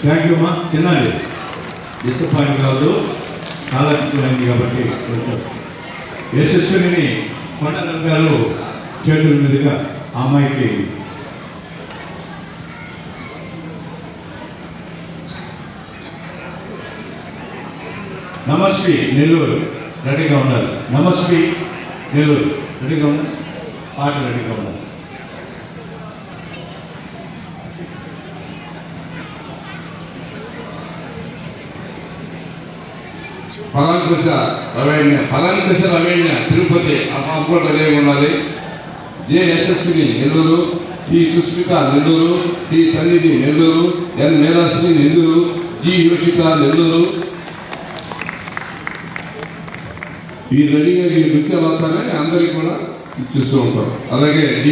Thank you అమ్మా. చిన్నది disappoint కావద్దు, ఆలోచించడానికి కాబట్టి కొంచెం యశస్విని కొండల గారు చేతుల మీదుగా అమ్మాయికి నమస్వి నెల్లూరు రెడీగా ఉండాలి. నమస్వి నెల్లూరు రెడీగా ఉండాలి, పాట రెడీగా ఉండాలి. పరాంకుశ రవేణ్య తిరుపతి ఆ పాప రెడీగా ఉండాలి. జే యశస్విని నెల్లూరు, టి సుస్మిత నెల్లూరు, టి సన్నిధి నెల్లూరు, ఎన్ మేరాశ్రీ నెల్లూరు, జి యోషిత నెల్లూరు. ఈ రెడీగా ఈ నృత్యాలు వస్తారని అందరికీ కూడా చూస్తూ ఉంటారు. అలాగే జి